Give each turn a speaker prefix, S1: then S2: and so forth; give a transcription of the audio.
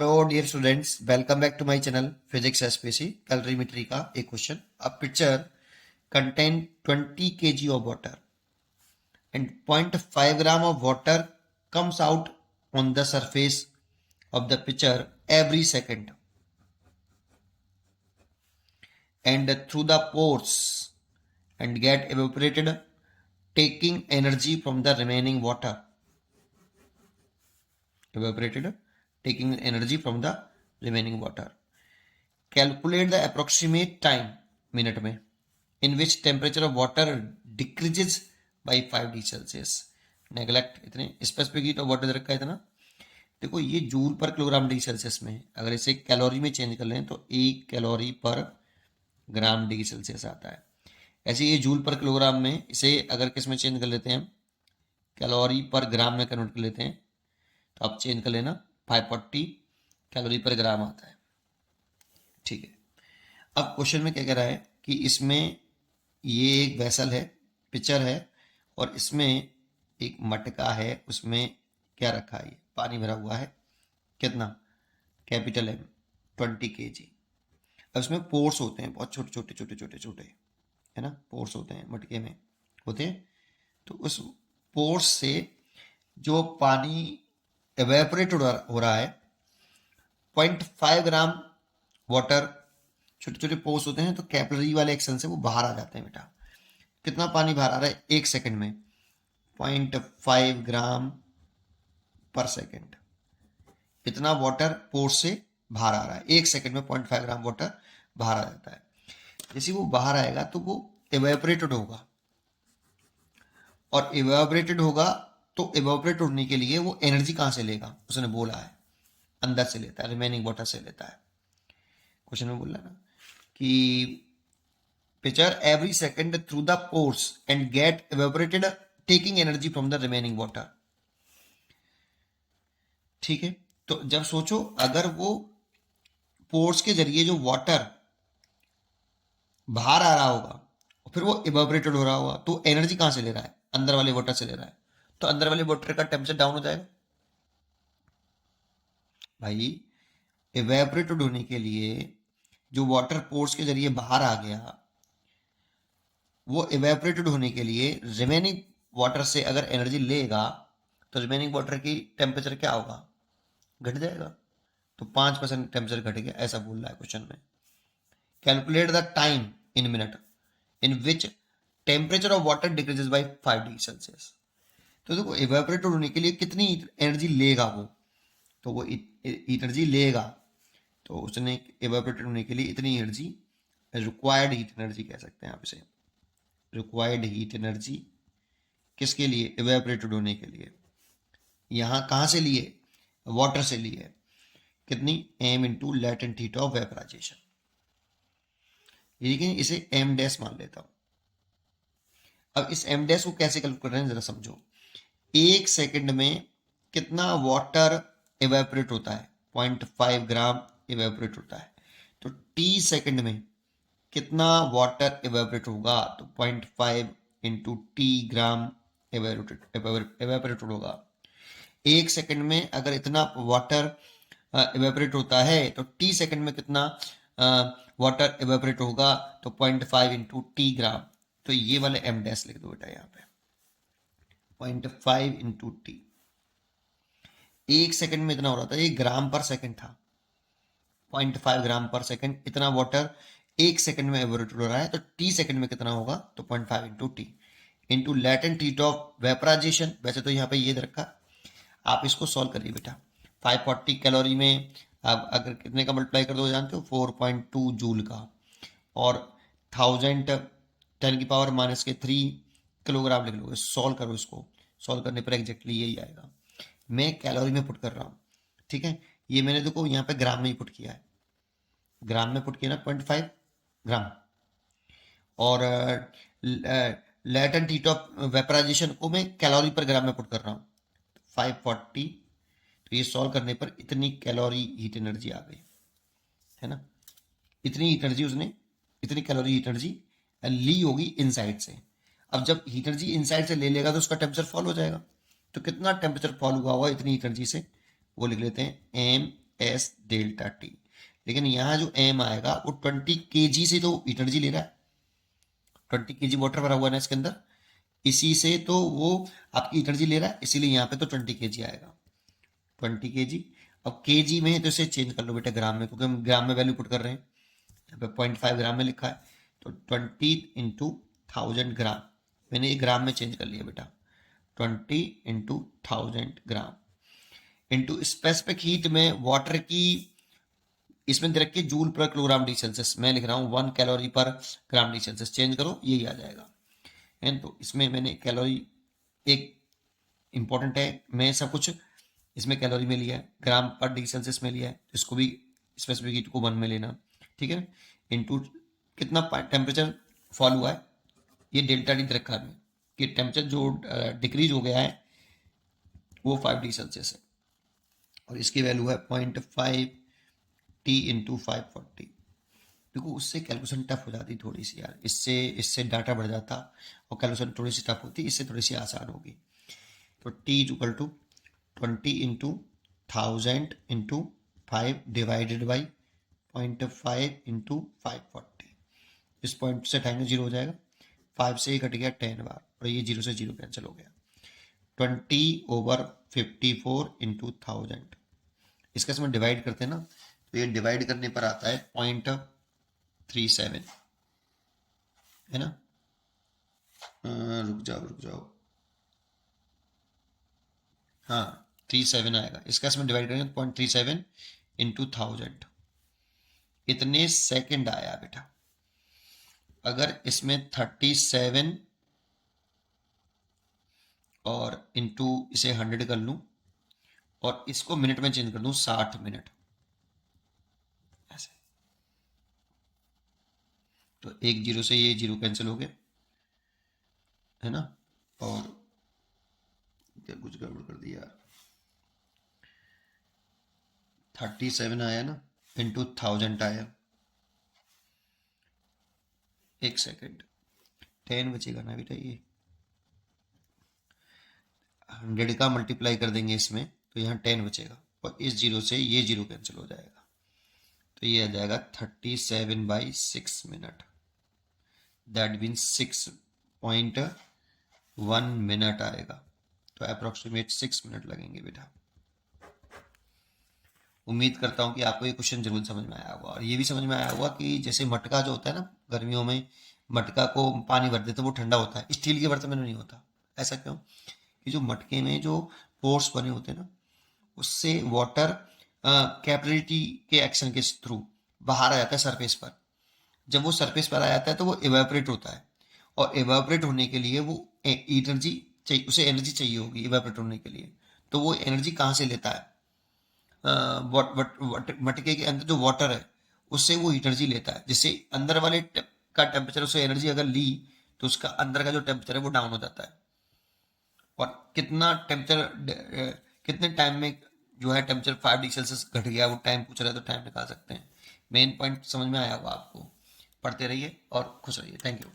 S1: Hello dear students, welcome back to my channel physics SPC. Calorimetry का एक क्वेश्चन। A pitcher contain 20 kg of water and 0.5 gram of water comes out on the surface of the pitcher every second and through the pores and get evaporated, taking energy from the remaining water. Evaporated, taking energy from the remaining water. Calculate the approximate time minute में in which temperature of water decreases by 5 degree Celsius. Neglect इतने specific heat of water दे रखा है इतना. देखो ये joule पर kilogram degree Celsius में, अगर इसे कैलोरी में चेंज कर लें तो 1 कैलोरी पर ग्राम डिग्री सेल्सियस आता है. ऐसे ये जूल पर किलोग्राम में, इसे अगर किस में चेंज कर लेते हैं, कैलोरी पर ग्राम में कन्वर्ट कर लेते हैं, तो आप चेंज कर लेना 540 कैलोरी पर ग्राम आता है. ठीक है. अब क्वेश्चन में क्या कह रहा है कि इसमें ये एक वेसल है, पिक्चर है, और इसमें एक मटका है, उसमें क्या रखा है, पानी भरा हुआ है. कितना? Capital M 20 kg. अब इसमें पोर्स होते हैं, बहुत छोटे छोटे छोटे छोटे छोटे, है ना, पोर्स होते हैं मटके में होते हैं. तो उस पोर्स से जो पानी एवेपोरेट हो रहा है, 0.5 ग्राम वाटर, छोटे छोटे पोर्स होते हैं, तो कैपिलरी वाले एक्शन से वो बाहर आ जाते हैं बेटा. कितना पानी बाहर आ रहा है एक सेकंड में? 0.5 ग्राम पर सेकंड. इतना वाटर पोर्स से बाहर आ रहा है एक सेकंड में. 0.5 ग्राम वाटर बाहर आ जाता है. जैसे वो बाहर आएगा तो वो एवेपोरेटेड होगा, और एवेपोरेटेड होगा तो एवेपोरेट होने के लिए वो एनर्जी कहां से लेगा? उसने बोला है अंदर से लेता है, रिमेनिंग वाटर से लेता है. क्वेश्चन में बोला ना कि pitcher every second through the pores and get evaporated, taking energy from the remaining water. ठीक है. तो जब सोचो, अगर वो पोर्स के जरिए जो वाटर बाहर आ रहा होगा और फिर वो इवेपोरेटेड हो रहा होगा, तो एनर्जी कहां से ले रहा है? अंदर वाले वाटर से ले रहा है. तो अंदर वाले वाटर का टेम्परेचर डाउन हो जाएगा भाई. इवेपोरेटेड होने के लिए जो वाटर पोर्स के जरिए बाहर आ गया, वो इवेपोरेटेड होने के लिए रिमेनिंग वाटर से अगर एनर्जी लेगा, तो रिमेनिंग वाटर की टेम्परेचर क्या होगा? घट जाएगा. तो 5% टेम्परेचर घट गया, ऐसा बोल रहा है क्वेश्चन में. Calculate the time in minute in which temperature of water decreases by 5 degree Celsius. तो देखो इवेपोरेट होने के लिए कितनी एनर्जी लेगा वो, तो वो एनर्जी लेगा, तो उसने इवेपोरेट होने के लिए इतनी एनर्जी, रिक्वायर्ड हीट एनर्जी कह सकते हैं आप इसे. रिक्वायर्ड हीट एनर्जी किसके लिए? इवेपोरेटेड होने के लिए. यहाँ कहाँ से लिए? वाटर से लिए. कितनी? m into latent heat of vaporisation. लेकिन इसे m डैश मान लेता हूं. अब इस m डैश को कैसे कैलकुलेट कर रहे हैं जरा समझो. एक सेकंड में कितना वाटर इवेपोरेट होता है? 0.5 ग्राम इवेपोरेट होता है. तो t सेकंड में कितना वाटर इवेपोरेट होगा? तो 0.5 इंटू टी ग्राम इवेपोरेट होगा. एक सेकंड में अगर इतना वाटर इवेपोरेट होता है, तो टी सेकंड में कितना वाटर इवेपोरेट होगा? तो 0.5 इंटू टी ग्राम. तो ये वाले एम डैश लिख दो बेटा यहाँ पे. 0.5 इंटू टी. एक सेकंड में इतना हो रहा था, ये ग्राम पर सेकंड था. 0.5 ग्राम पर सेकंड इतना वाटर एक सेकंड में इवेपोरेट हो रहा है. तो टी सेकंड में कितना होगा? तो 0.5 into T into latent heat of vaporization. वैसे तो यहाँ पे ये रखा, आप इसको सॉल्व करिए बेटा. 540 कैलोरी में आप अगर कितने का मल्टीप्लाई कर दो जानते हो? 4.2 जूल का. और 1000 10 की पावर माइनस के 3 किलोग्राम लिख लोगे. सॉल्व करो इसको. सॉल्व करने पर एग्जैक्टली यही आएगा. मैं कैलोरी में पुट कर रहा हूँ, ठीक है. ये मैंने देखो यहाँ पे ग्राम में ही पुट किया है. ग्राम में पुट किया ना 0.5 ग्राम. और लेटेंट हीट ऑफ वेपराइजेशन को मैं कैलोरी पर ग्राम में पुट कर रहा हूँ. 540. तो ये सॉल्व करने पर इतनी कैलोरी हीट एनर्जी आ गई, है ना. इतनी एनर्जी उसने, इतनी कैलोरी हीट एनर्जी ली होगी इनसाइड से. अब जब हीट एनर्जी इनसाइड से ले लेगा तो उसका टेम्परेचर फॉल हो जाएगा. तो कितना टेम्परेचर फॉल हुआ होगा इतनी हीट एनर्जी से? वो लिख लेते हैं एम एस डेल्टा टी। लेकिन यहाँ जो एम आएगा वो 20 kg से तो एनर्जी ले रहा है, 20 kg वाटर भरा हुआ है ना इसके अंदर, इसी से तो वो आपकी एनर्जी ले रहा है, इसीलिए यहाँ पे तो 20 kg आएगा, 20 kg। अब kg में है तो इसे चेंज कर लो बेटा ग्राम में, क्योंकि हम ग्राम में वैल्यू पुट कर रहे हैं, यहाँ पे 0.5 ग्राम में लिखा है, तो 20 इंटू 1000 ग्राम, मैंने ये ग्राम में चेंज कर लिया बेटा, 20 into 1000 gram into specific heat में वाटर की, इसमें दे रखिए जूल पर किलोग्राम डी सेल्सियस, मैं लिख रहा हूँ 1 कैलोरी पर ग्राम डी सेल्सियस, चेंज करो यही आ जाएगा। एंड तो इसमें मैंने कैलोरी एक इंपॉर्टेंट है, मैं सब कुछ इसमें कैलोरी में लिया है, ग्राम पर डी सेल्सियस में लिया है, इसको भी स्पेसिफिक हीट को 1 में लेना, ठीक है। इनटू कितना टेम्परेचर फॉल हुआ है, ये डेल्टा डी रखा है कि टेम्परेचर जो डिक्रीज हो गया है वो 5 डी सेल्सियस है, और इसकी वैल्यू है 0.5 टी इंटू 540। देखो उससे कैलकुलेशन टफ हो जाती थोड़ी सी यार, इससे इससे डाटा बढ़ जाता और कैलकुलेशन थोड़ी सी टफ होती, इससे थोड़ी सी आसान होगी। तो T is equal to 20 into 1000 into 5 divided by 0.5 into 540, इस पॉइंट से टाइम 0 हो जाएगा, 5 से ही कट गया 10 बार, और ये 0 से 0 कैंसिल हो गया, 20/54 इंटू 1000, इसका इसमें डिवाइड करते हैं ना, तो ये डिवाइड करने पर आता है 0.37, है ना। रुक जाओ, हाँ 37 आएगा, इसका इसमें डिवाइड करेंगे 0.37 इंटू 1000, इतने सेकंड आया बेटा। अगर इसमें 37 और इंटू इसे 100 कर लूं और इसको मिनट में चेंज कर दूं 60 मिनट, ऐसे, तो एक जीरो से ये जीरो कैंसिल हो गया, है ना। और क्या कुछ गड़बड़ कर दिया, 37 आया ना इंटू 1000 आया, एक सेकेंड, 10 बचेगा ना बेटा, ये 100 का मल्टीप्लाई कर देंगे इसमें तो यहाँ 10 बचेगा, और इस जीरो से ये जीरो कैंसिल हो जाएगा, तो ये आ जाएगा 37/6 मिनट, दैट मीन्स 6.1 मिनट आएगा, तो अप्रोक्सीमेट 6 मिनट लगेंगे बेटा। उम्मीद करता हूँ कि आपको ये क्वेश्चन जरूर समझ में आया होगा, और ये भी समझ में आया होगा कि जैसे मटका जो होता है ना, गर्मियों में मटका को पानी भर देते तो वो ठंडा होता है, स्टील के बर्तन में नहीं होता, ऐसा क्यों, कि जो मटके में जो पोर्स बने होते हैं ना, उससे वाटर कैपिलरिटी के एक्शन के थ्रू बाहर आ जाता है सरफेस पर, जब वो सरफेस पर आ जाता है तो वो इवेपोरेट होता है, और इवेपोरेट होने के लिए वो एनर्जी चाहिए, उसे एनर्जी चाहिए होगी इवेपोरेट होने के लिए, तो वो एनर्जी कहाँ से लेता है, मटके के अंदर जो वाटर है उससे वो एनर्जी लेता है, जिससे अंदर वाले का टेम्परेचर, उससे एनर्जी अगर ली तो उसका अंदर का जो टेम्परेचर है वो डाउन हो जाता है, और कितना टेम्परेचर कितने टाइम में जो है टेम्परेचर 5 डिग्री सेल्सियस घट गया, वो टाइम पूछ रहा है तो टाइम निकाल सकते हैं। मेन पॉइंट समझ में आया होगा आपको, पढ़ते रहिए और खुश रहिए, थैंक यू।